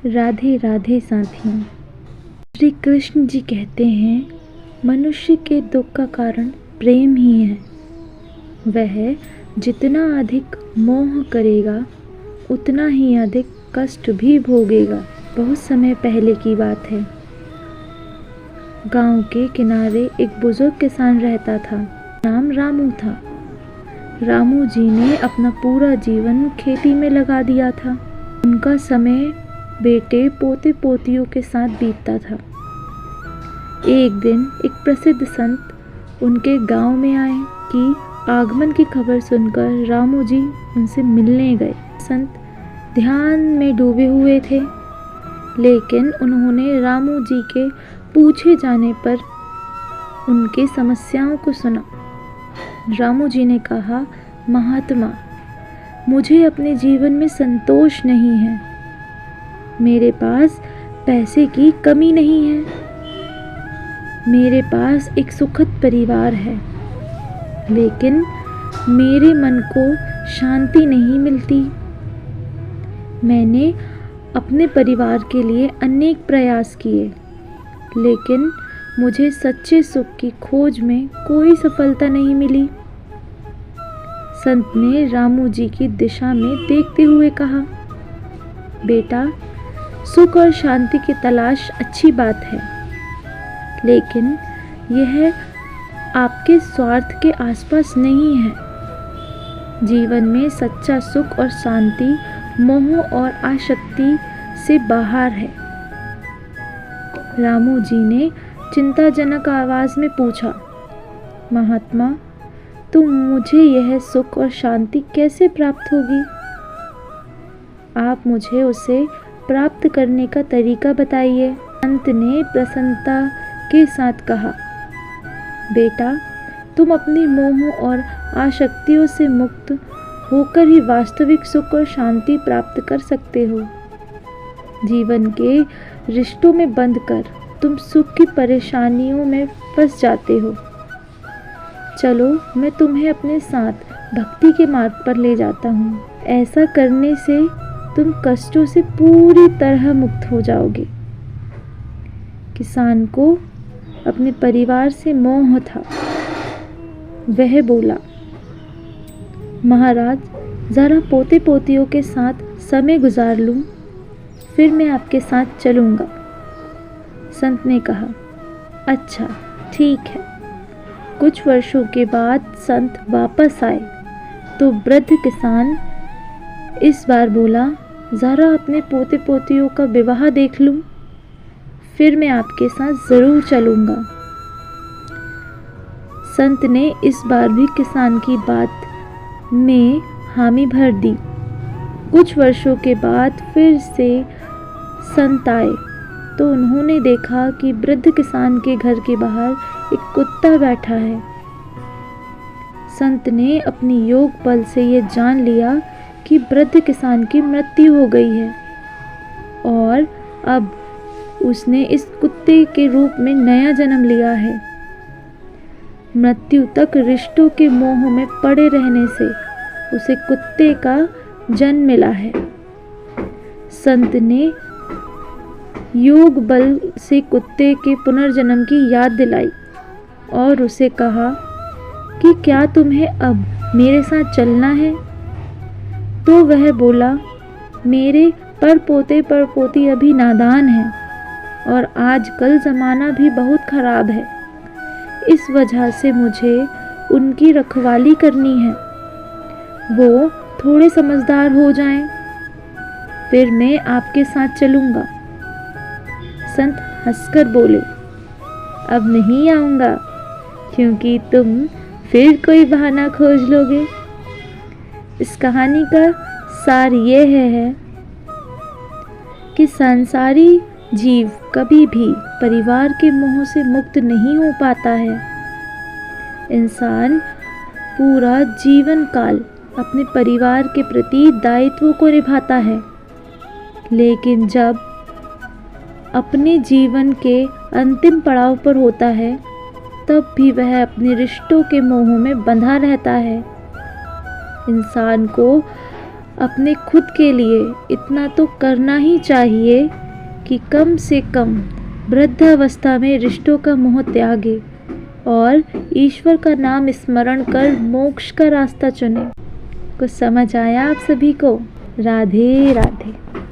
राधे राधे साथियों। श्री कृष्ण जी कहते हैं, मनुष्य के दुख का कारण प्रेम ही है। वह जितना अधिक मोह करेगा उतना ही अधिक कष्ट भी भोगेगा। बहुत समय पहले की बात है। गांव के किनारे एक बुजुर्ग किसान रहता था। नाम रामू था। रामू जी ने अपना पूरा जीवन खेती में लगा दिया था। उनका समय बेटे पोते पोतियों के साथ बीतता था। एक दिन एक प्रसिद्ध संत उनके गांव में आए कि आगमन की खबर सुनकर रामू जी उनसे मिलने गए। संत ध्यान में डूबे हुए थे, लेकिन उन्होंने रामू जी के पूछे जाने पर उनकी समस्याओं को सुना। रामू जी ने कहा, महात्मा, मुझे अपने जीवन में संतोष नहीं है। मेरे पास पैसे की कमी नहीं है। मेरे पास एक सुखद परिवार है, लेकिन मेरे मन को शांति नहीं मिलती। मैंने अपने परिवार के लिए अनेक प्रयास किए, लेकिन मुझे सच्चे सुख की खोज में कोई सफलता नहीं मिली। संत ने रामू जी की दिशा में देखते हुए कहा, बेटा, सुख और शांति की तलाश अच्छी बात है, लेकिन यह आपके स्वार्थ के आसपास नहीं है। जीवन में सच्चा सुख और शांति मोह और आसक्ति से बाहर है। रामू जी ने चिंताजनक आवाज में पूछा, महात्मा, तो मुझे यह सुख और शांति कैसे प्राप्त होगी? आप मुझे उसे प्राप्त करने का तरीका बताइए। संत ने प्रसन्नता के साथ कहा, बेटा, तुम अपनी मोह और आसक्तियों से मुक्त होकर ही वास्तविक सुख और शांति प्राप्त कर सकते हो। जीवन के रिश्तों में बंधकर तुम सुख की परेशानियों में फंस जाते हो। चलो, मैं तुम्हें अपने साथ भक्ति के मार्ग पर ले जाता हूँ। ऐसा करने से तुम कष्टों से पूरी तरह मुक्त हो जाओगे। किसान को अपने परिवार से मोह था। वह बोला, महाराज, जरा पोते पोतियों के साथ समय गुजार लूं, फिर मैं आपके साथ चलूंगा। संत ने कहा, अच्छा, ठीक है। कुछ वर्षों के बाद संत वापस आए तो वृद्ध किसान इस बार बोला, जरा अपने पोते पोतियों का विवाह देख लूं, फिर मैं आपके साथ जरूर चलूंगा। संत ने इस बार भी किसान की बात में हामी भर दी। कुछ वर्षों के बाद फिर से संत आए तो उन्होंने देखा कि वृद्ध किसान के घर के बाहर एक कुत्ता बैठा है। संत ने अपनी योग बल से यह जान लिया कि वृद्ध किसान की मृत्यु हो गई है और अब उसने इस कुत्ते के रूप में नया जन्म लिया है। मृत्यु तक रिश्तों के मोह में पड़े रहने से उसे कुत्ते का जन्म मिला है। संत ने योग बल से कुत्ते के पुनर्जन्म की याद दिलाई और उसे कहा कि क्या तुम्हें अब मेरे साथ चलना है? तो वह बोला, मेरे परपोते परपोती अभी नादान हैं और आजकल ज़माना भी बहुत ख़राब है। इस वजह से मुझे उनकी रखवाली करनी है। वो थोड़े समझदार हो जाएं, फिर मैं आपके साथ चलूँगा। संत हंसकर बोले, अब नहीं आऊँगा, क्योंकि तुम फिर कोई बहाना खोज लोगे। इस कहानी का सार यह है कि संसारी जीव कभी भी परिवार के मोह से मुक्त नहीं हो पाता है। इंसान पूरा जीवन काल अपने परिवार के प्रति दायित्व को निभाता है, लेकिन जब अपने जीवन के अंतिम पड़ाव पर होता है, तब भी वह अपने रिश्तों के मोह में बंधा रहता है। इंसान को अपने खुद के लिए इतना तो करना ही चाहिए कि कम से कम वृद्धावस्था में रिश्तों का मोह त्यागे और ईश्वर का नाम स्मरण कर मोक्ष का रास्ता चुने। कुछ समझ आया आप सभी को? राधे राधे।